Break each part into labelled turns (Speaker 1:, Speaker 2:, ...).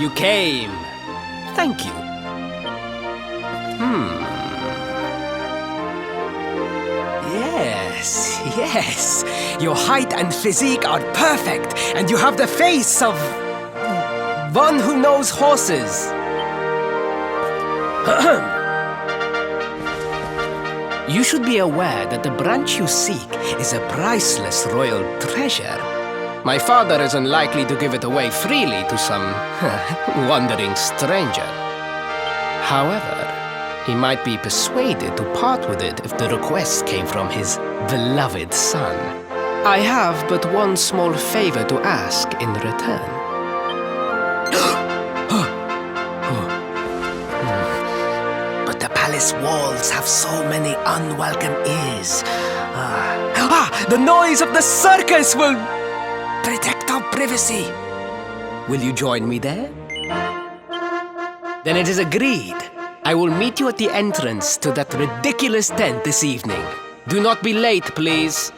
Speaker 1: you came. Thank you. Yes. Your height and physique are perfect, and you have the face of one who knows horses. You should be aware that the branch you seek is a priceless royal treasure. My father is unlikely to give it away freely to some wandering stranger. However, he might be persuaded to part with it if the request came from his beloved son. I have but one small favor to ask in return. But the palace walls have so many unwelcome ears. The noise of the circus will protect our privacy. Will you join me there? Then it is agreed. I will meet you at the entrance to that ridiculous tent this evening. Do not be late, please.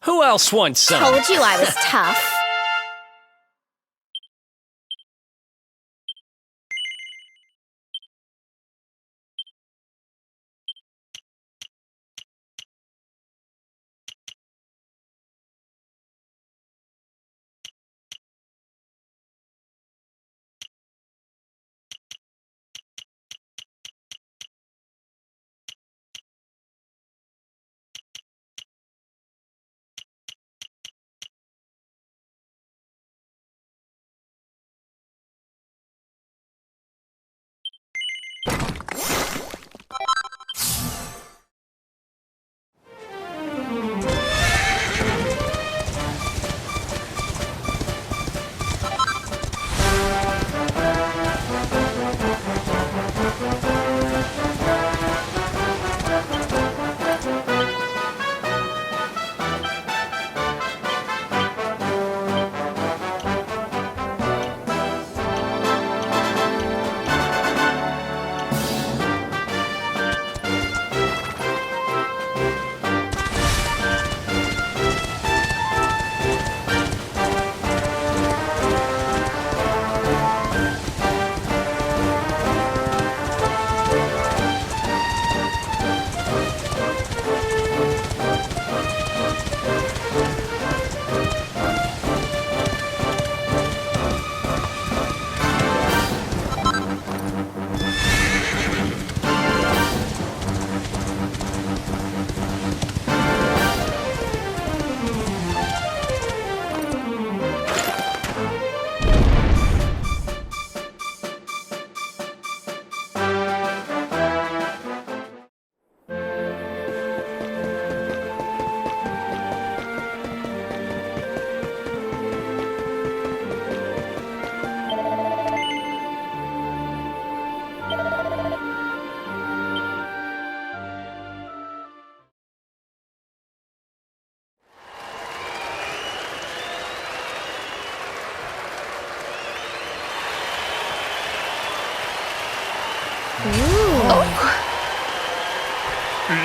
Speaker 1: Who else wants some?
Speaker 2: Told you I was tough.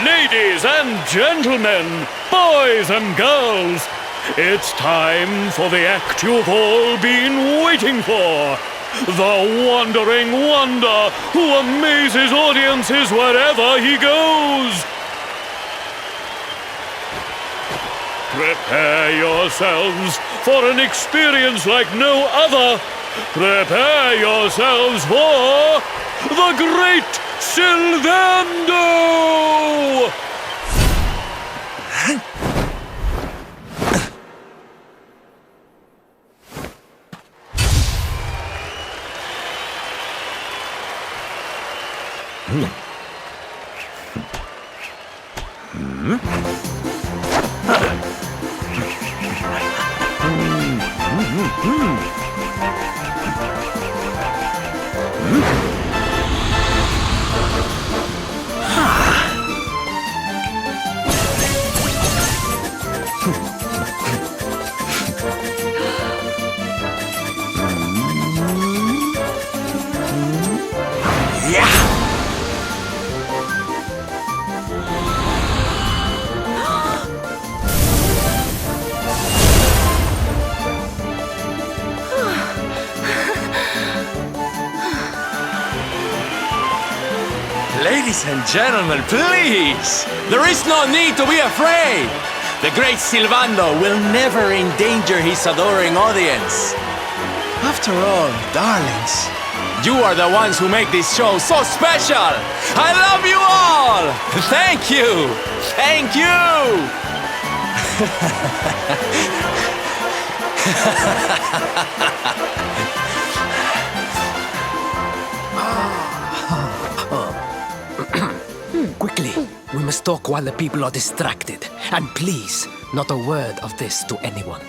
Speaker 3: Ladies and gentlemen, boys and girls, it's time for the act you've all been waiting for. The wandering wonder who amazes audiences wherever he goes. Prepare yourselves for an experience like no other. Prepare yourselves for the Great Silvando!
Speaker 4: Ladies and gentlemen, please! There is no need to be afraid!
Speaker 2: The great Silvando will never endanger his adoring audience.
Speaker 4: After all, darlings,
Speaker 2: You are the ones who make this show so special! I love you all! Thank you! Thank you!
Speaker 1: Quickly, we must talk while the people are distracted. And please, not a word of this to anyone.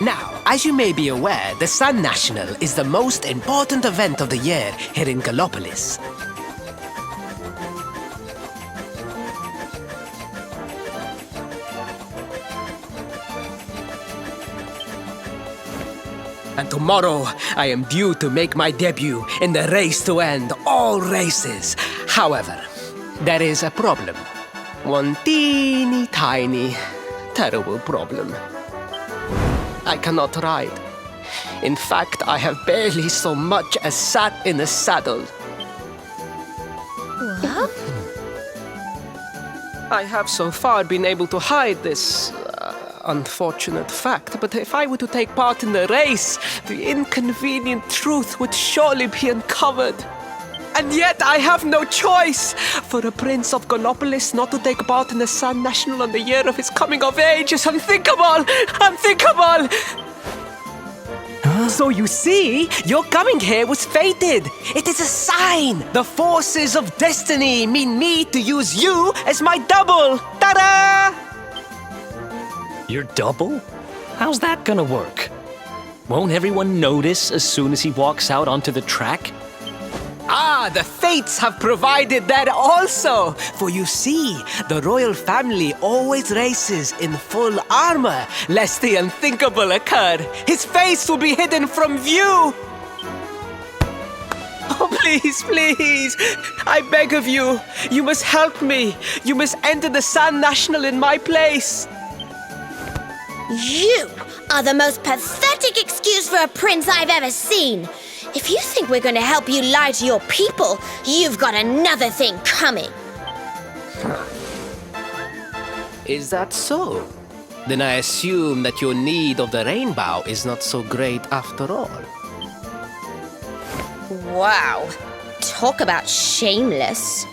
Speaker 1: Now, as you may be aware, the Sun National is the most important event of the year here in Gallopolis. And tomorrow, I am due to make my debut in the race to end all races. However, there is a problem. One teeny tiny, terrible problem. I cannot ride. In fact, I have barely so much as sat in a saddle.
Speaker 5: What?
Speaker 1: I have so far been able to hide this unfortunate fact, but if I were to take part in the race, the inconvenient truth would surely be uncovered. And yet I have no choice! For a prince of Gallopolis not to take part in the Sun National on the year of his coming of age is unthinkable! Unthinkable! So you see, your coming here was fated. It is a sign. The forces of destiny mean me to use you as my double. Ta-da!
Speaker 6: Your double? How's that gonna work? Won't everyone notice as soon as he walks out onto the track?
Speaker 1: Ah, the fates have provided that also. For you see, the royal family always races in full armor, lest the unthinkable occur. His face will be hidden from view. Oh, please, please, I beg of you, you must help me. You must enter the Sun National in my place.
Speaker 5: You are the most pathetic excuse for a prince I've ever seen. If you think we're going to help you lie to your people, you've got another thing coming.
Speaker 1: Is that so? Then I assume that your need of the rainbow is not so great after all.
Speaker 5: Wow. Talk about shameless.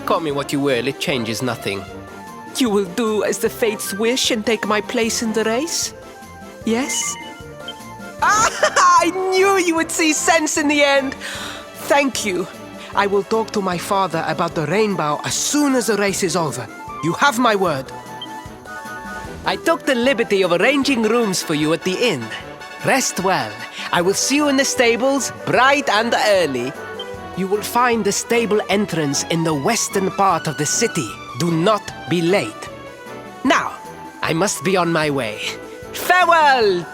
Speaker 1: Call me what you will, it changes nothing. You will do as the fates wish and take my place in the race? Yes? I knew you would see sense in the end! Thank you. I will talk to my father about the rainbow as soon as the race is over. You have my word. I took the liberty of arranging rooms for you at the inn. Rest well. I will see you in the stables, bright and early. You will find the stable entrance in the western part of the city. Do not be late. Now, I must be on my way. Farewell!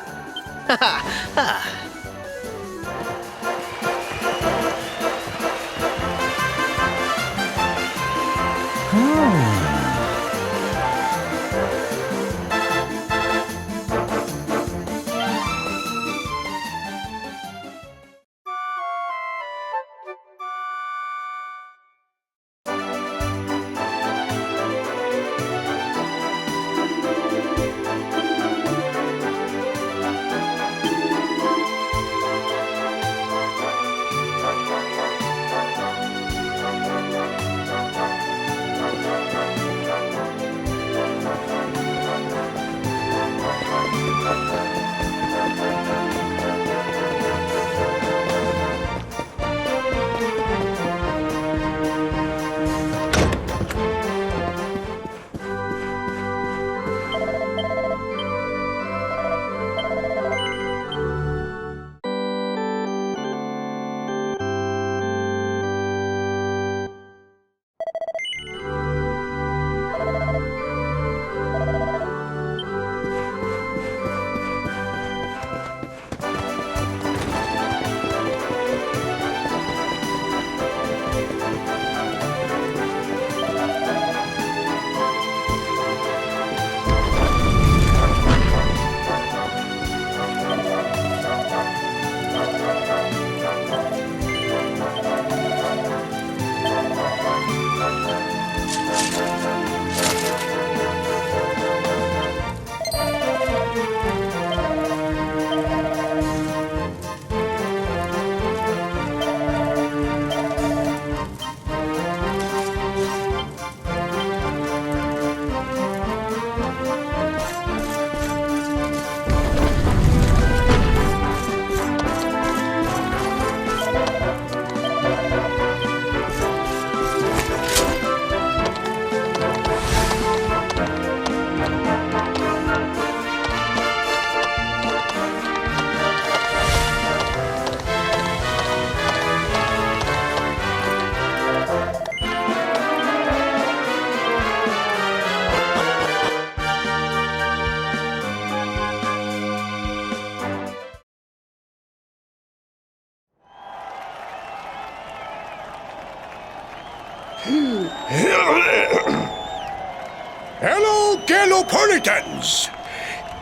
Speaker 7: Hello, Galopolitans!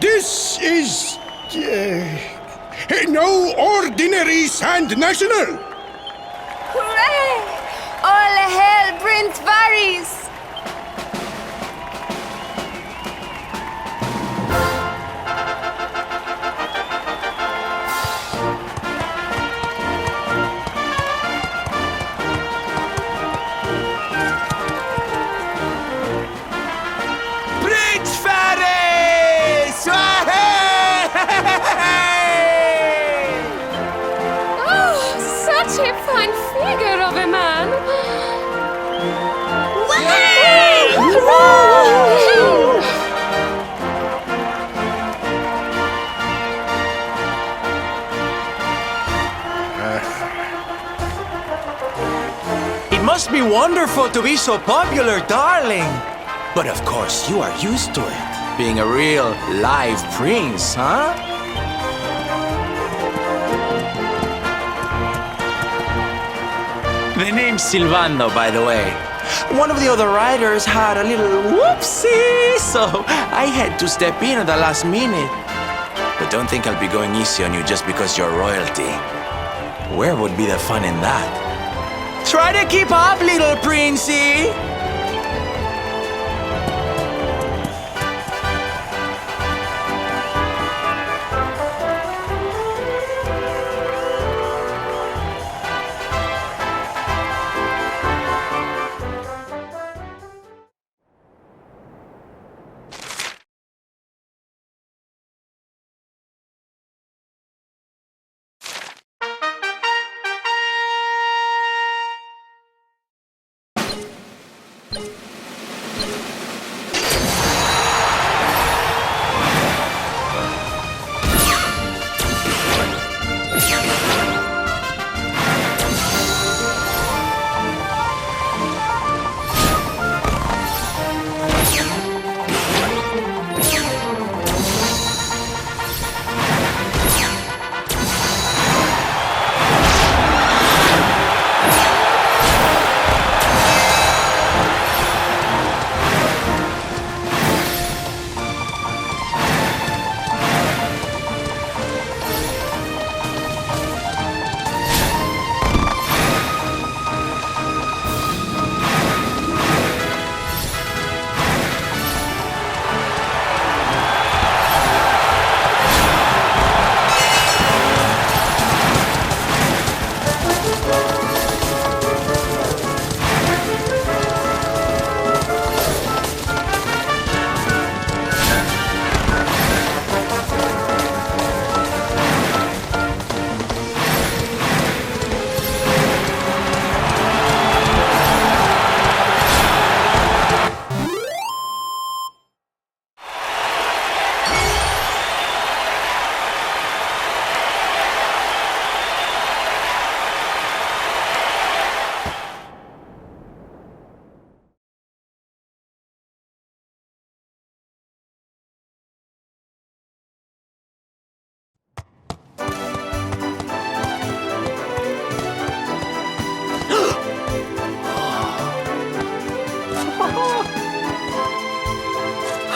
Speaker 7: This is... no ordinary Sand National!
Speaker 8: Hooray! All hail Prince Varys!
Speaker 2: Prince Varys!
Speaker 8: Oh, such a fine figure of a man!
Speaker 4: It must be wonderful to be so popular, darling. But of course, you are used to it. Being a real live prince, huh? The name's Silvando, by the way. One of the other riders had a little whoopsie, so I had to step in at the last minute. But don't think I'll be going easy on you just because you're royalty. Where would be the fun in that? Try to keep up, little princey!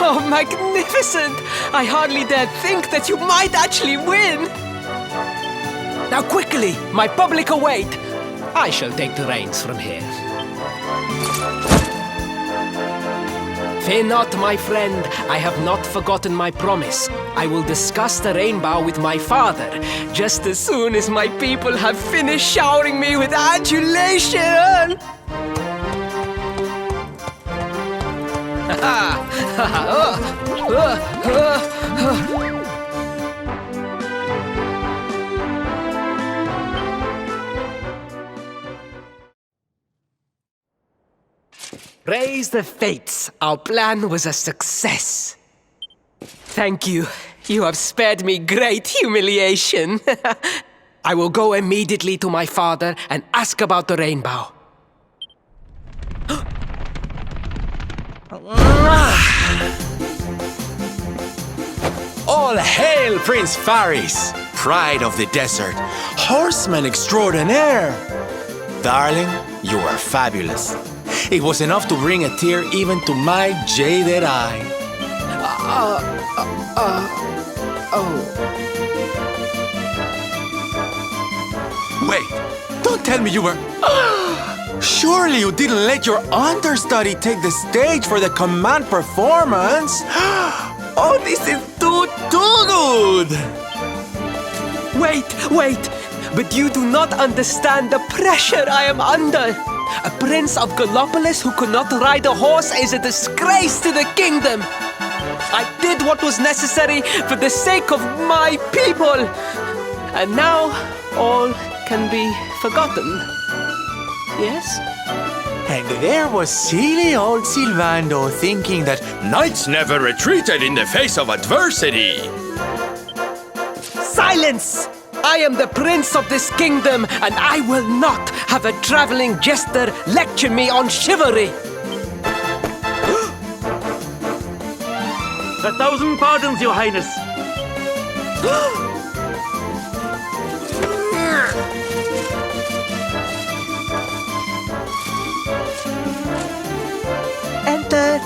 Speaker 1: Oh, magnificent! I hardly dared think that you might actually win! Now quickly, my public await! I shall take the reins from here. Fear not, my friend. I have not forgotten my promise. I will discuss the rainbow with my father, just as soon as my people have finished showering me with adulation! Praise the fates, our plan was a success. Thank you. You have spared me great humiliation. I will go immediately to my father and ask about the rainbow.
Speaker 4: All hail Prince Varys, pride of the desert, horseman extraordinaire. Darling, you are fabulous. It was enough to bring a tear even to my jaded eye. Wait, don't tell me you were... Surely you didn't let your understudy take the stage for the command performance? Oh, this is too good!
Speaker 1: Wait! But you do not understand the pressure I am under. A prince of Gallopolis who could not ride a horse is a disgrace to the kingdom. I did what was necessary for the sake of my people. And now all can be forgotten. Yes?
Speaker 4: And there was silly old Silvando thinking that
Speaker 7: Knights never retreated in the face of adversity.
Speaker 1: Silence! I am the prince of this kingdom, and I will not have a traveling jester lecture me on chivalry.
Speaker 3: 1,000 pardons, Your Highness.
Speaker 1: Enter.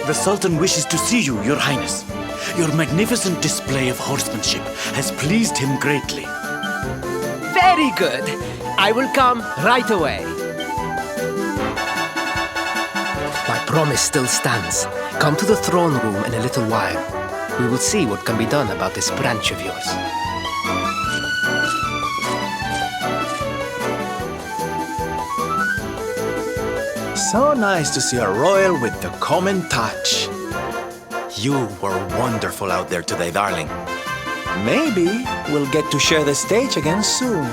Speaker 3: The Sultan wishes to see you, Your Highness. Your magnificent display of horsemanship has pleased him greatly.
Speaker 1: Very good. I will come right away. My promise still stands. Come to the throne room in a little while. We will see what can be done about this branch of yours.
Speaker 4: so nice to see a royal with the common touch. You were wonderful out there today, darling. Maybe we'll get to share the stage again soon.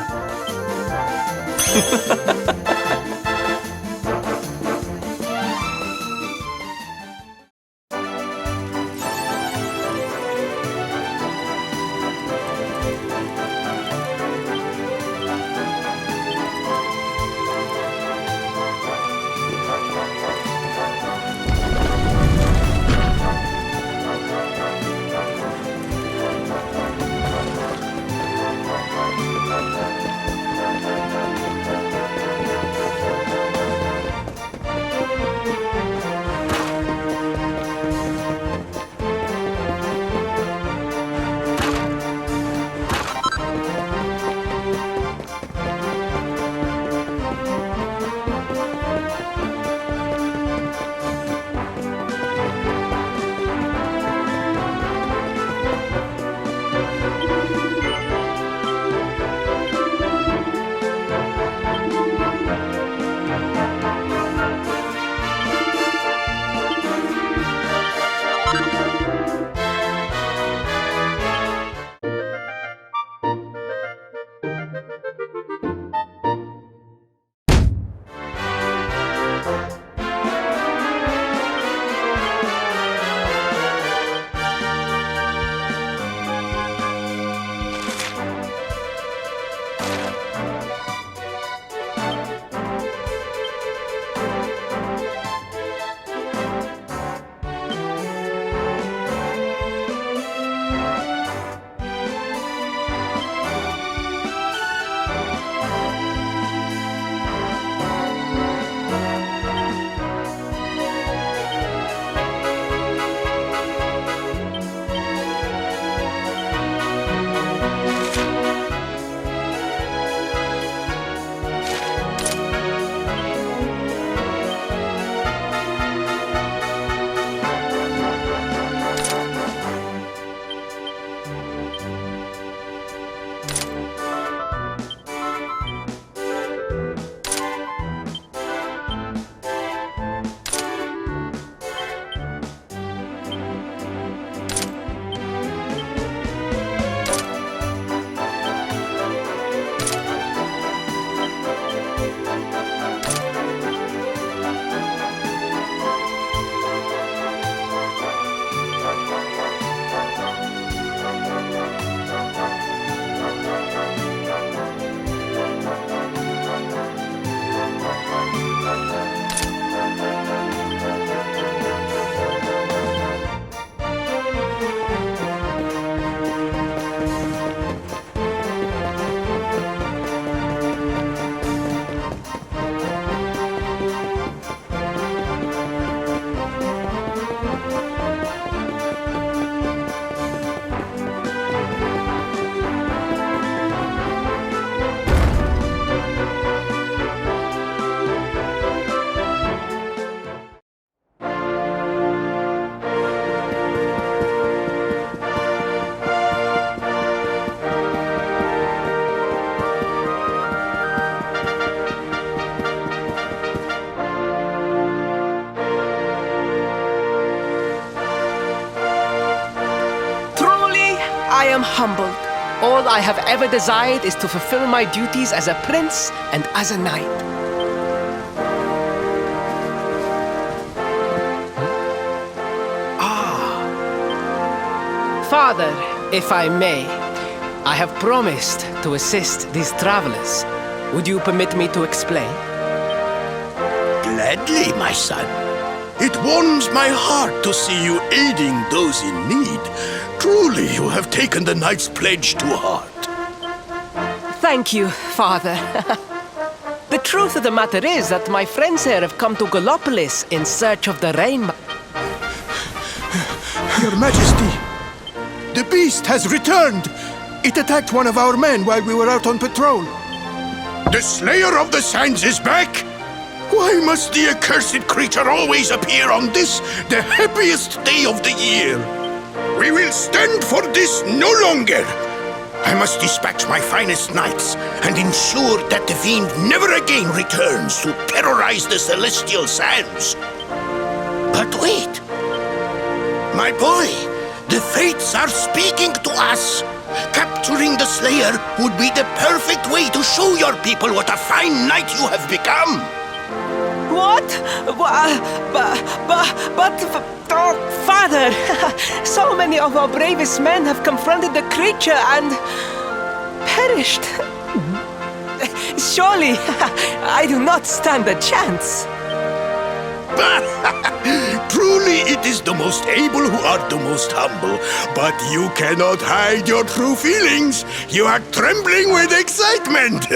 Speaker 1: am humbled. All I have ever desired is to fulfill my duties as a prince and as a knight. Father, if I may, I have promised to assist these travelers. Would you permit me to explain?
Speaker 7: Gladly, my son. It warms my heart to see you aiding those in need. Truly, you have taken the knight's pledge to heart.
Speaker 1: Thank you, Father. The truth of the matter is that my friends here have come to Gallopolis in search of the rainbow.
Speaker 7: Your Majesty, the beast has returned. It attacked one of our men while we were out on patrol. The Slayer of the Sands is back? Why must the accursed creature always appear on this, the happiest day of the year? We will stand for this no longer. I must dispatch my finest knights and ensure that the fiend never again returns to terrorize the celestial sands. But wait! My boy, the fates are speaking to us. Capturing the Slayer would be the perfect way to show your people what a fine knight you have become.
Speaker 1: What? Oh, Father, so many of our bravest men have confronted the creature and perished. Surely, I do not stand a chance.
Speaker 7: Truly, it is the most able who are the most humble. But you cannot hide your true feelings. You are trembling with excitement.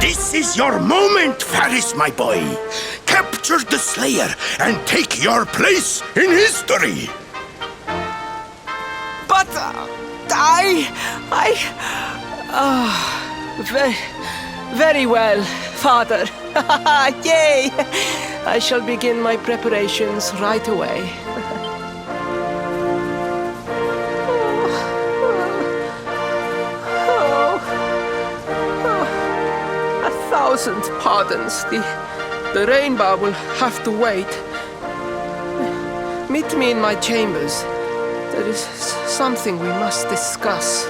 Speaker 7: This is your moment, Faris, my boy. Capture the Slayer and take your place in history.
Speaker 1: But very well, Father. Yay! I shall begin my preparations right away. A thousand pardons. The rainbow will have to wait. Meet me in my chambers. There is something we must discuss.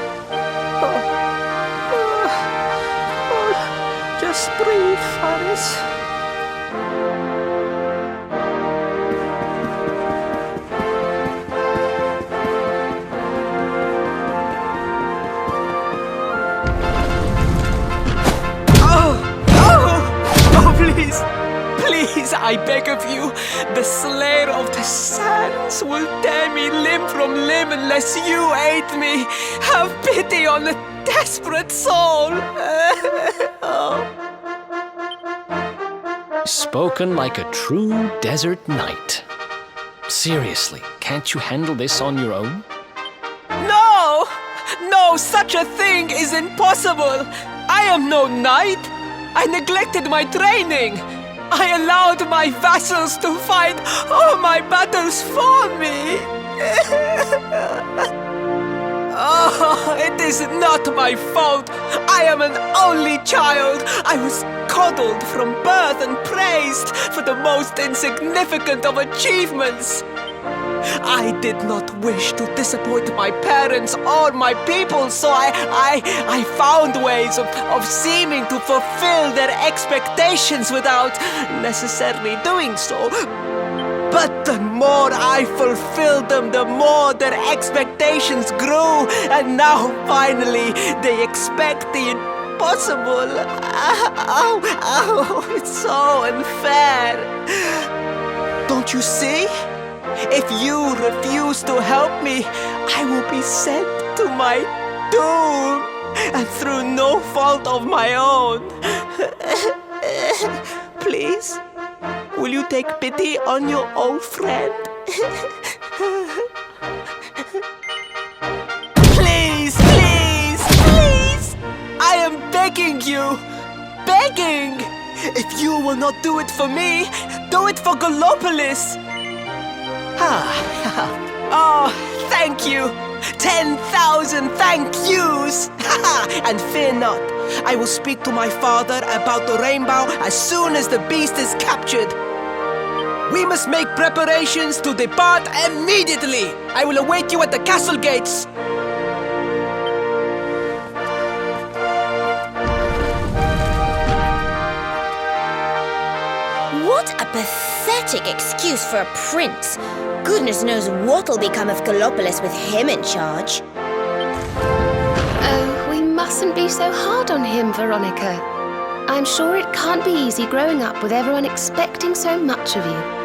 Speaker 1: Just breathe, Faris. Please, I beg of you, the Slayer of the Sands will tear me limb from limb unless you aid me. Have pity on a desperate soul.
Speaker 6: Spoken like a true desert knight. Seriously, can't you handle this on your own?
Speaker 1: No, such a thing is impossible. I am no knight. I neglected my training. I allowed my vassals to fight all my battles for me. Oh, it is not my fault. I am an only child. I was coddled from birth and praised for the most insignificant of achievements. I did not wish to disappoint my parents or my people, so I found ways of seeming to fulfill their expectations without necessarily doing so. But the more I fulfilled them, the more their expectations grew, and now finally they expect the impossible. It's so unfair. Don't you see? If you refuse to help me, I will be sent to my doom, and through no fault of my own. Please, will you take pity on your old friend? Please! I am begging you! Begging! If you will not do it for me, do it for Gallopolis! Oh, thank you! 10,000 thank yous! And fear not, I will speak to my father about the rainbow as soon as the beast is captured. We must make preparations to depart immediately! I will await you at the castle gates!
Speaker 5: What a pathetic excuse for a prince. Goodness knows what'll become of Gallopolis with him in charge.
Speaker 8: Oh, we mustn't be so hard on him, Veronica. I'm sure it can't be easy growing up with everyone expecting so much of you.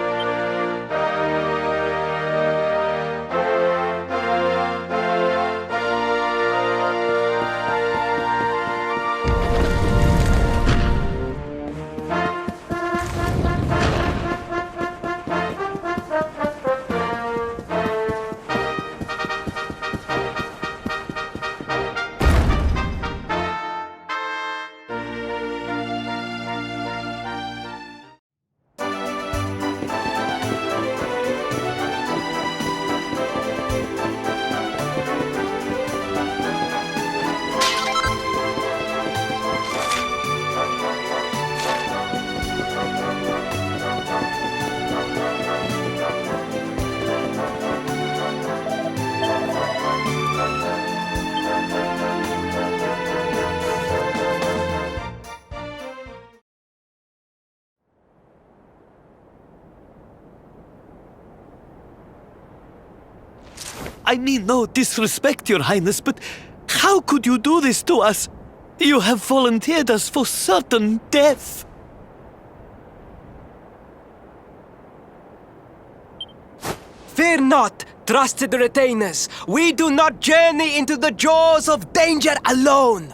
Speaker 9: I mean no disrespect, Your Highness, but how could you do this to us? You have volunteered us for certain death.
Speaker 1: Fear not, trusted retainers. We do not journey into the jaws of danger alone.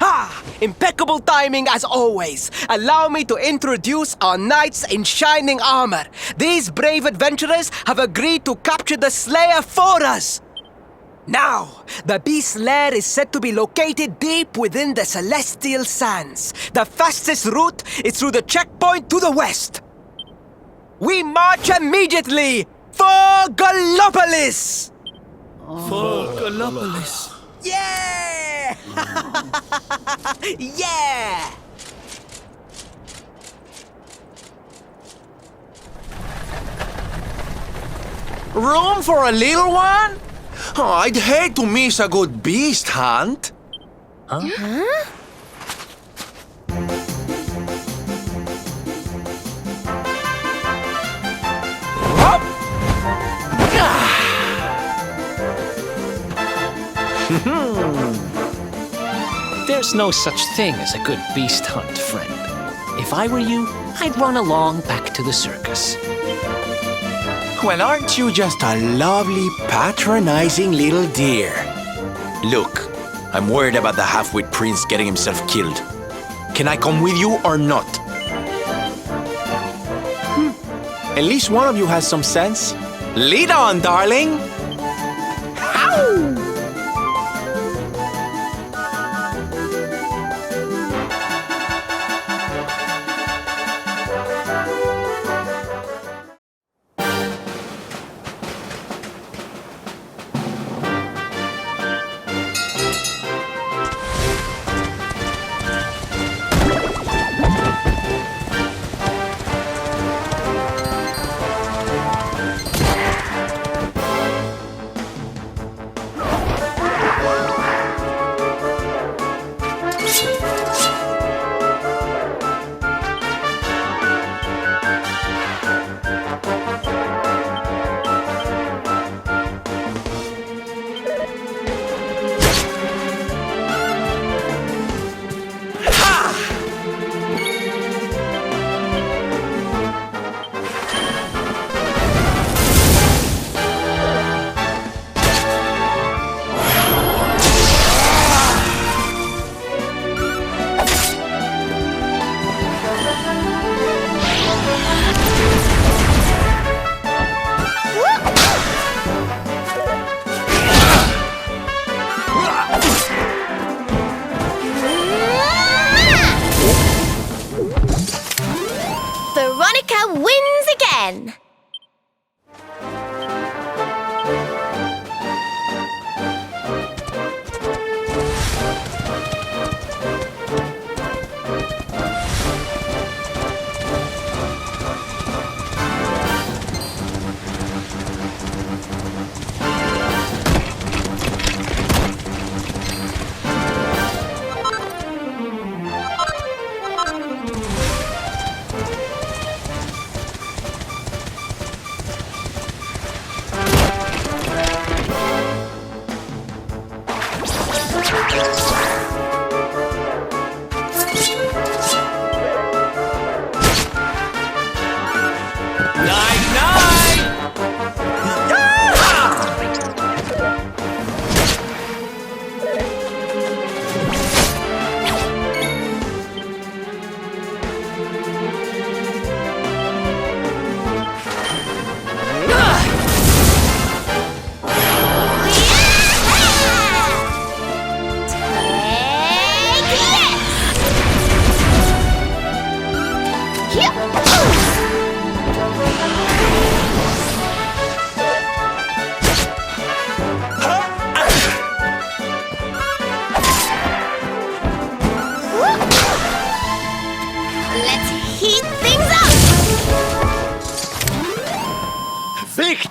Speaker 1: Ha! Impeccable timing as always. Allow me to introduce our knights in shining armor. These brave adventurers have agreed to capture the Slayer for us. Now, the beast's lair is said to be located deep within the Celestial Sands. The fastest route is through the checkpoint to the west. We march immediately for Gallopolis!
Speaker 9: For Gallopolis.
Speaker 1: Yeah! Yeah!
Speaker 4: Room for a little one? Oh, I'd hate to miss a good beast hunt.
Speaker 6: There's no such thing as a good beast hunt, friend. If I were you, I'd run along back to the circus.
Speaker 4: Well, aren't you just a lovely, patronizing little dear? Look, I'm worried about the half-wit prince getting himself killed. Can I come with you or not? At least one of you has some sense. Lead on, darling! Ow!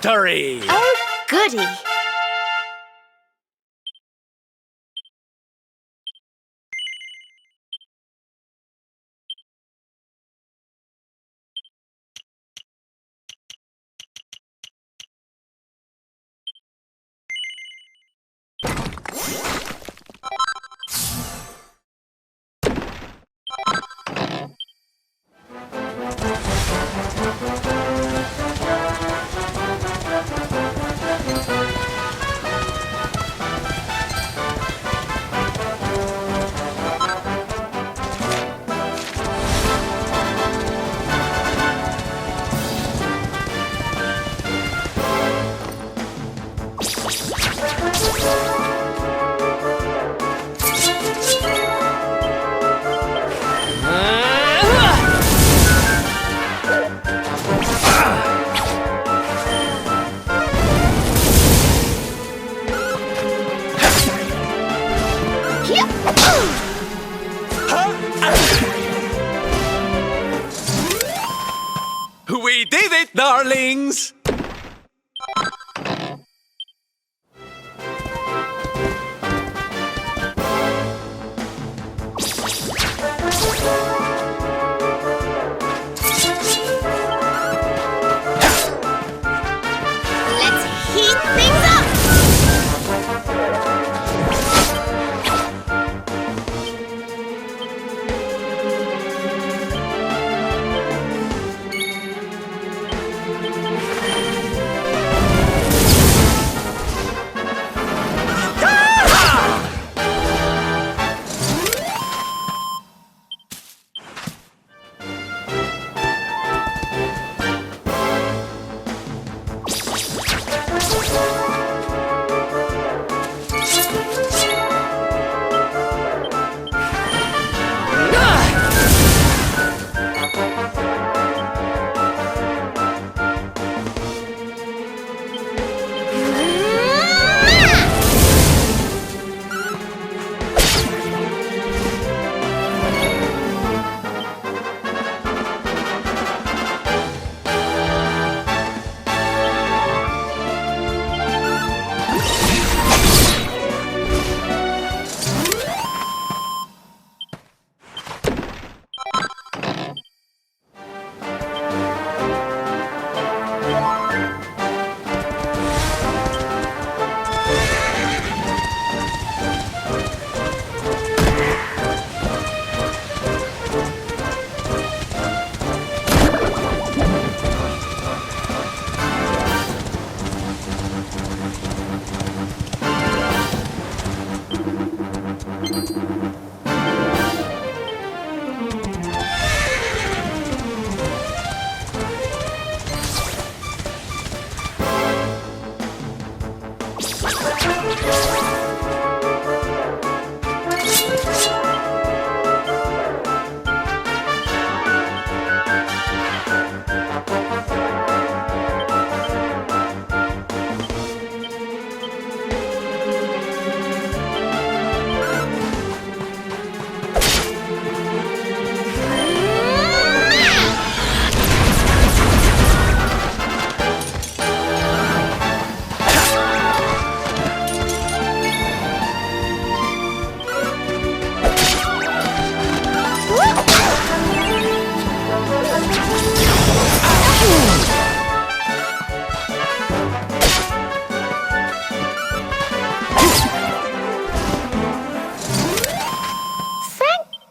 Speaker 2: victory!
Speaker 5: Oh, goody.
Speaker 2: We did it, darlings!
Speaker 5: Let's heat things up.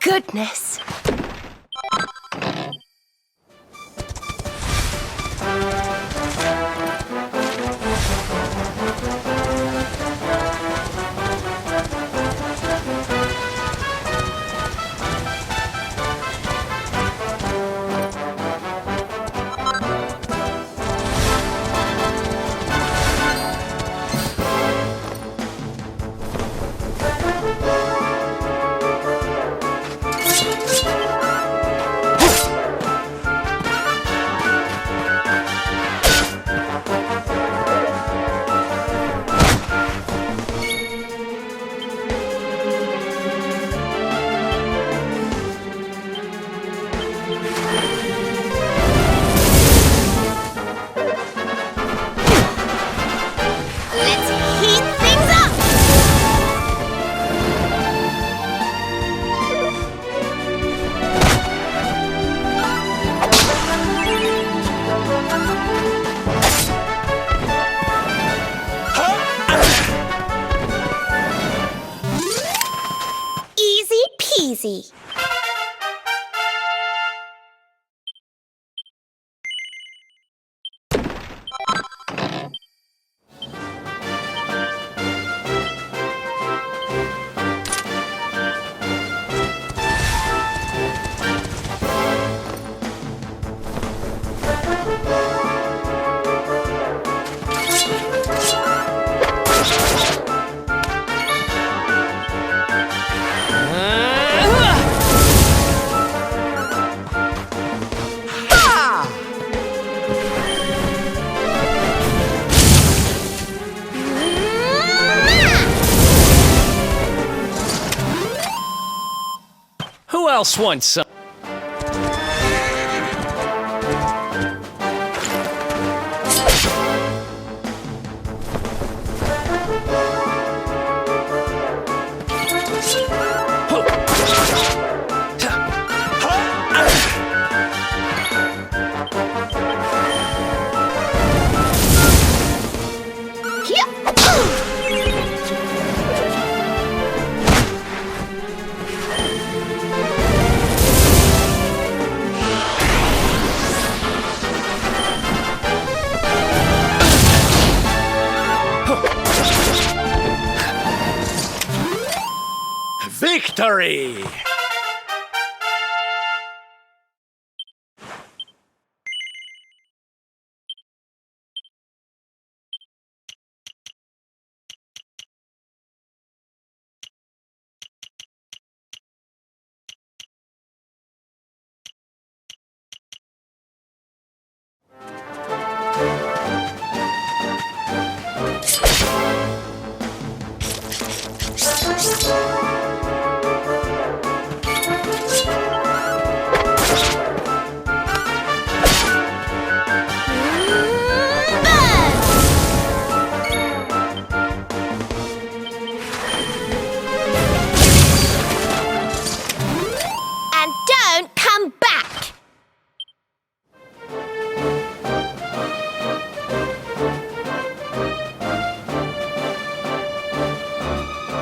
Speaker 5: Goodness. easy.
Speaker 6: Who else wants some?
Speaker 9: Victory!